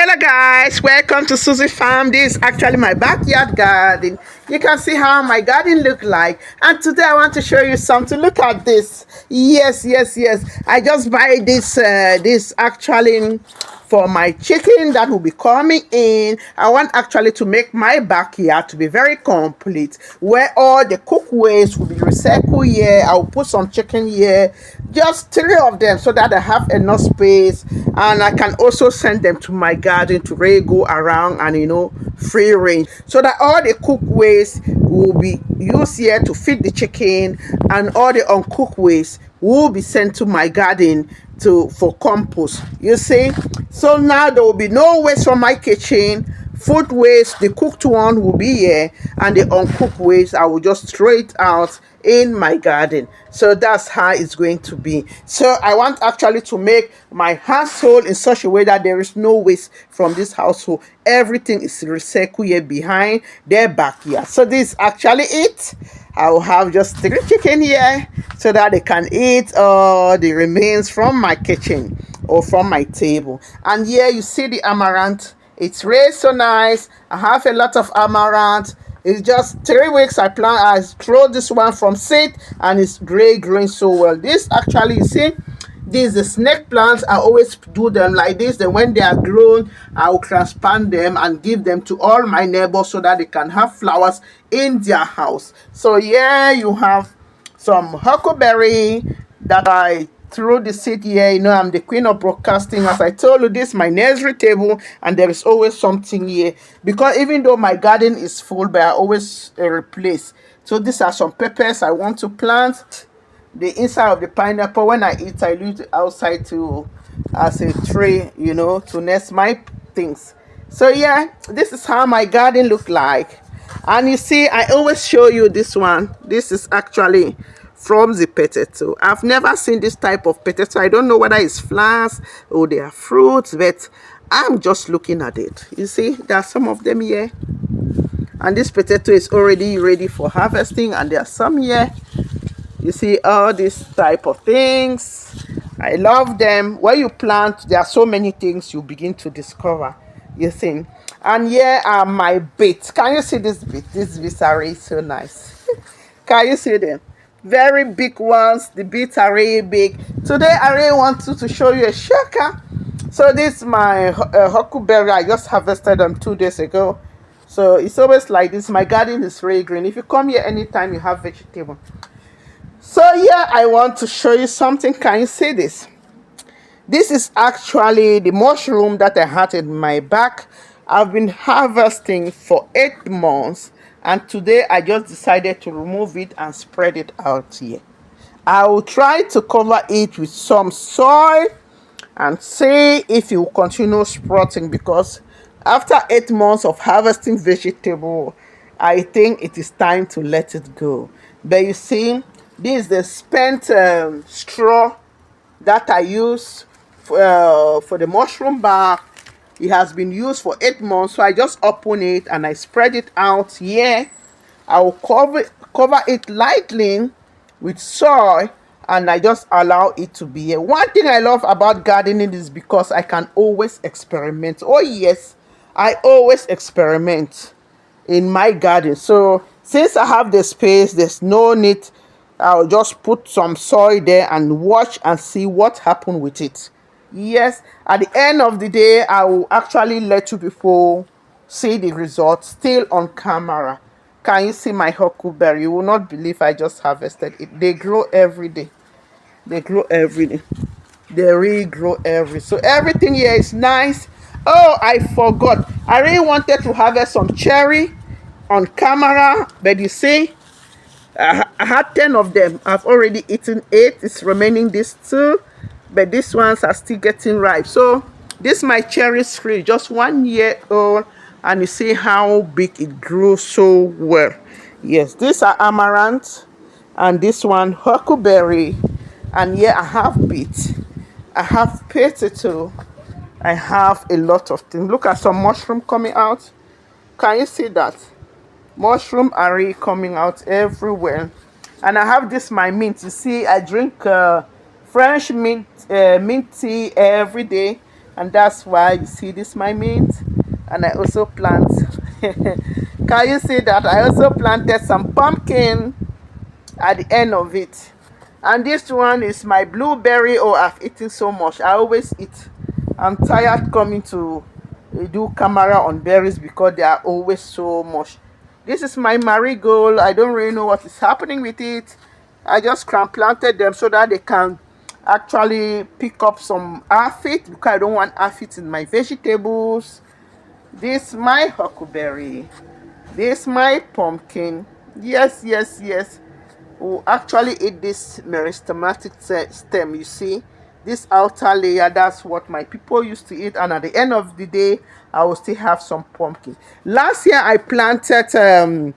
Hello guys, welcome to Susie Farm. This is actually my backyard garden. You can see how my garden look like, and today I want to show you something. Look at this. Yes, I just buy this actually for my chicken that will be coming in. I want actually to make my backyard to be very complete, where all the cook waste will be recycled here. I'll put some chicken here, just 3 of them, so that I have enough space, and I can also send them to my garden to really go around and free range, so that all the cook waste will be used here to feed the chicken, and all the uncooked waste will be sent to my garden for compost. You see, so now there will be no waste from my kitchen. Food waste, the cooked one, will be here, and the uncooked waste I will just throw it out in my garden. So that's how it's going to be. So I want actually to make my household in such a way that there is no waste from this household. Everything is recycled here behind their backyard. So this is actually it. I will have just 3 chicken here, so that they can eat the remains from my kitchen or from my table. And here you see the amaranth. It's really so nice. I have a lot of amaranth. It's just 3 weeks I throw this one from seed, and it's growing so well. This actually, you see, these the snake plants. I always do them like this. Then when they are grown, I will transplant them and give them to all my neighbors, so that they can have flowers in their house. So yeah, you have some huckleberry that I through the seed here. I'm the queen of broadcasting. As I told you, this is my nursery table, and there is always something here, because even though my garden is full, but I always replace. So these are some peppers I want to plant. The inside of the pineapple, when I eat, I leave it outside as a tray, to nest my things. So yeah, this is how my garden look like. And you see, I always show you this one. This is actually from the potato. I've never seen this type of potato. I don't know whether it's flowers or they are fruits, but I'm just looking at it. You see, there are some of them here, and this potato is already ready for harvesting, and there are some here. You see all these type of things. I love them. When you plant, there are so many things you begin to discover, you think. And here are my beets. Can you see this beet? These beets are really so nice. Can you see them? Very big ones. The beets are really big. Today I really want to show you a shocker. So this is my huckleberry. I just harvested them 2 days ago. So it's always like this. My garden is really green. If you come here anytime, you have vegetable. So yeah, I want to show you something. Can you see this? This is actually the mushroom that I had in my back. I've been harvesting for 8 months, and today I just decided to remove it and spread it out here. I will try to cover it with some soil and see if it will continue sprouting, because after 8 months of harvesting vegetable, I think it is time to let it go. But you see, this is the spent straw that I use for the mushroom bark. It has been used for 8 months, so I just open it and I spread it out here. I will cover it lightly with soil, and I just allow it to be here. One thing I love about gardening is because I can always experiment. Oh yes, I always experiment in my garden. So since I have the space, there's no need. I'll just put some soil there and watch and see what happened with it. Yes, at the end of the day, I will actually let you people see the results still on camera. Can you see my huckleberry? You will not believe I just harvested it. They grow every day. They grow every day. They really grow so everything here is nice. Oh, I forgot. I really wanted to harvest some cherry on camera, but you see, I had 10 of them. I've already eaten 8. It's remaining these 2, but these ones are still getting ripe. So this my cherry tree, just 1 year old, and you see how big it grew so well. Yes, these are amaranth, and this one huckleberry, and here I have beets. I have potato. I have a lot of things. Look at some mushroom coming out. Can you see that? Mushroom are really coming out everywhere. And I have this my mint. You see, I drink French mint tea every day. and that's why you see this my mint. And I also plant can you see that I also planted some pumpkin at the end of it. And this one is my blueberry. Oh, I've eaten so much. I always eat. I'm tired coming to do camera on berries because they are always so much. This is my marigold. I don't really know what is happening with it. I just planted them so that they can actually pick up some aphid because I don't want aphids in my vegetables. This my huckleberry. This my pumpkin. Yes, yes, yes. We'll actually eat this meristematic stem. You see, this outer layer, that's what my people used to eat. And at the end of the day, I will still have some pumpkin. Last year I planted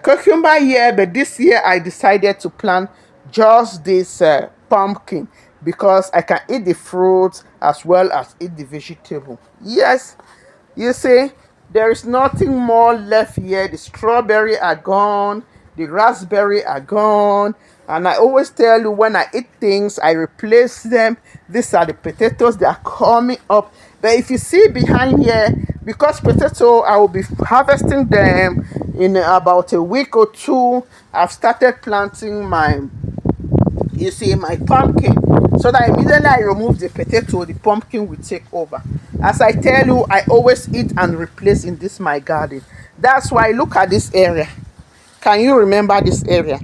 cucumber here, but this year I decided to plant just this pumpkin because I can eat the fruit as well as eat the vegetable. Yes, you see, there is nothing more left here. The strawberry are gone, the raspberry are gone, and I always tell you when I eat things, I replace them. These are the potatoes that are coming up. But if you see behind here, because potato, I will be harvesting them in about a week or two. I've started planting my, you see, my pumpkin, so that immediately I remove the potato, the pumpkin will take over. As I tell you, I always eat and replace in this my garden. That's why look at this area. Can you remember this area?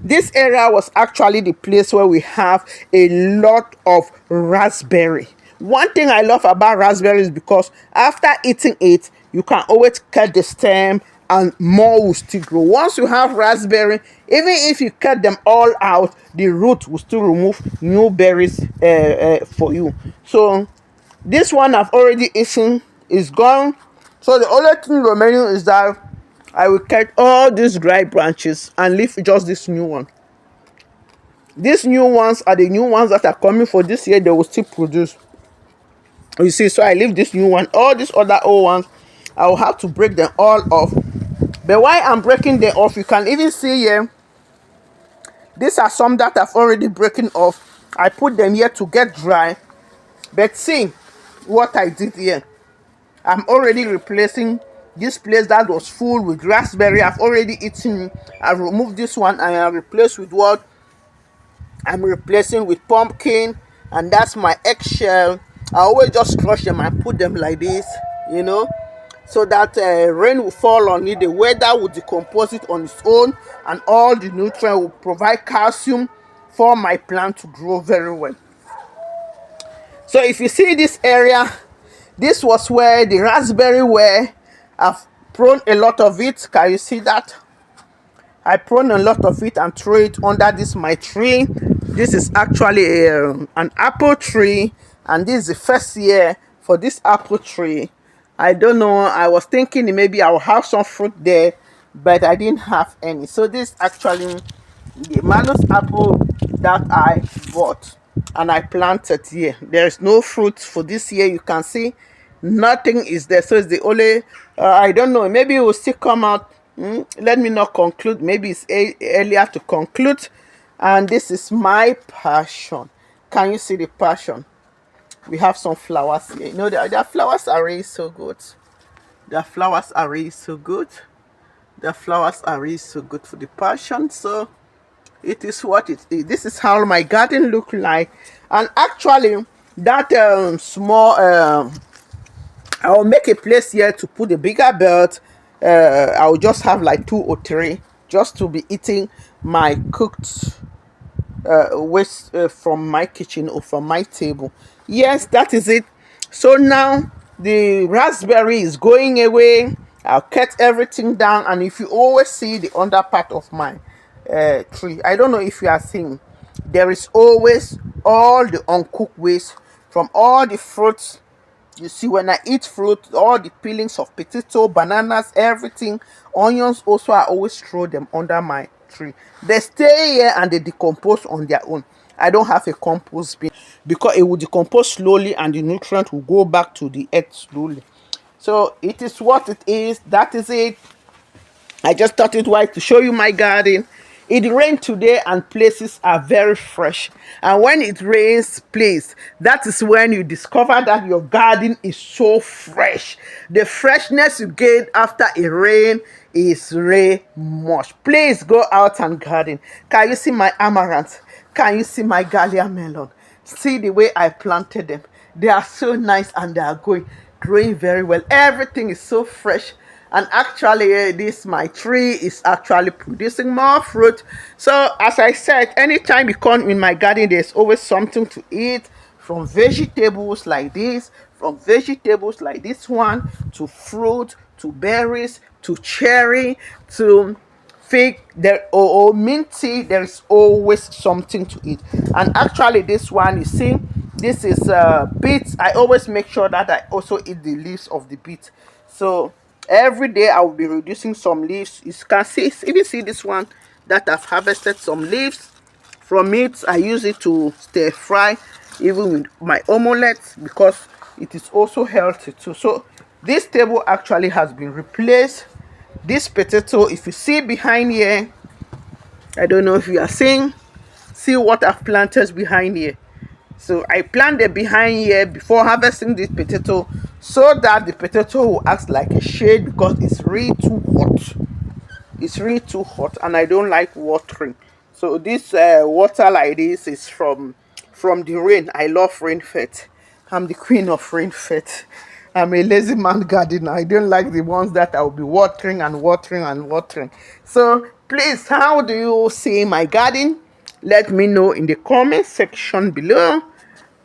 This area was actually the place where we have a lot of raspberry. One thing I love about raspberry is because after eating it, you can always cut the stem and more will still grow. Once you have raspberry, even if you cut them all out, the root will still remove new berries for you. So this one I've already eaten is gone. So the only thing remaining is that I will cut all these dry branches and leave just this new one. These new ones are the new ones that are coming for this year. They will still produce. You see, so I leave this new one. All these other old ones, I will have to break them all off. But while I'm breaking them off, you can even see here, these are some that I've already broken off. I put them here to get dry. But see what I did here. I'm already replacing this place that was full with raspberry. I've already eaten. I've removed this one and I replaced with what? I'm replacing with pumpkin, and that's my eggshell. I always just crush them and put them like this, you know, so that rain will fall on it. The weather will decompose it on its own, and all the nutrients will provide calcium for my plant to grow very well. So if you see this area, this was where the raspberry were. I've pruned a lot of it. Can you see that? I prune a lot of it and throw it under this my tree. This is actually an apple tree, and this is the first year for this apple tree. I don't know, I was thinking maybe I will have some fruit there, but I didn't have any. So this actually the Malus apple that I bought and I planted here. There is no fruit for this year. You can see nothing is there. So it's the only I don't know, maybe it will still come out. Let me not conclude. Maybe it's earlier to conclude. And this is my passion. Can you see the passion? We have some flowers here. You know, the flowers are really so good. The flowers are really so good. The flowers are really so good for the passion. So it is what it is. This is how my garden look like. And actually, that small I will make a place here to put a bigger bed. I will just have like 2 or 3 just to be eating my cooked waste from my kitchen or from my table. Yes, that is it. So now the raspberry is going away. I'll cut everything down, and if you always see the under part of my tree, I don't know if you are seeing, there is always all the uncooked waste from all the fruits. You see, when I eat fruit, all the peelings of potato, bananas, everything, onions also, I always throw them under my tree. They stay here and they decompose on their own. I don't have a compost bin because it will decompose slowly and the nutrient will go back to the earth slowly. So it is what it is. That is it. I just thought it right to show you my garden. It rained today and places are very fresh. And when it rains, please, that is when you discover that your garden is so fresh. The freshness you get after a rain is really much. Please go out and garden. Can you see my amaranth? Can you see my Galia melon? See the way I planted them. They are so nice and they are growing very well. Everything is so fresh. And actually, this my tree is actually producing more fruit. So as I said, anytime you come in my garden, there's always something to eat, from vegetables like this, from vegetables like this one, to fruit, to berries, to cherry, to fig, there or mint tea. There is always something to eat. And actually, this one, you see, this is beets. I always make sure that I also eat the leaves of the beet. So every day I will be reducing some leaves. You can see, even see this one that I've harvested some leaves from it. I use it to stir fry even with my omelette, because it is also healthy too. So this table actually has been replaced. This potato, if you see behind here, I don't know if you are seeing, see what I've planted behind here. So I planted behind here before harvesting this potato, so that the potato will act like a shade, because it's really too hot. It's really too hot and I don't like watering. So this water like this is from the rain. I love rain fed. I'm the queen of rain fed. I'm a lazy man gardener. I don't like the ones that I'll be watering and watering and watering. So please, how do you see my garden? Let me know in the comment section below.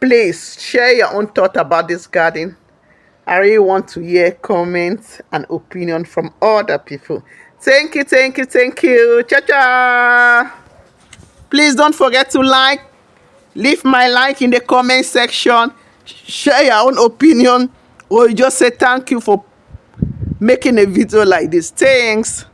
Please share your own thought about this garden. I really want to hear comments and opinion from other people. Thank you, thank you, thank you. Ciao, ciao. Please don't forget to like, leave my like in the comment section, share your own opinion, or you just say thank you for making a video like this. Thanks.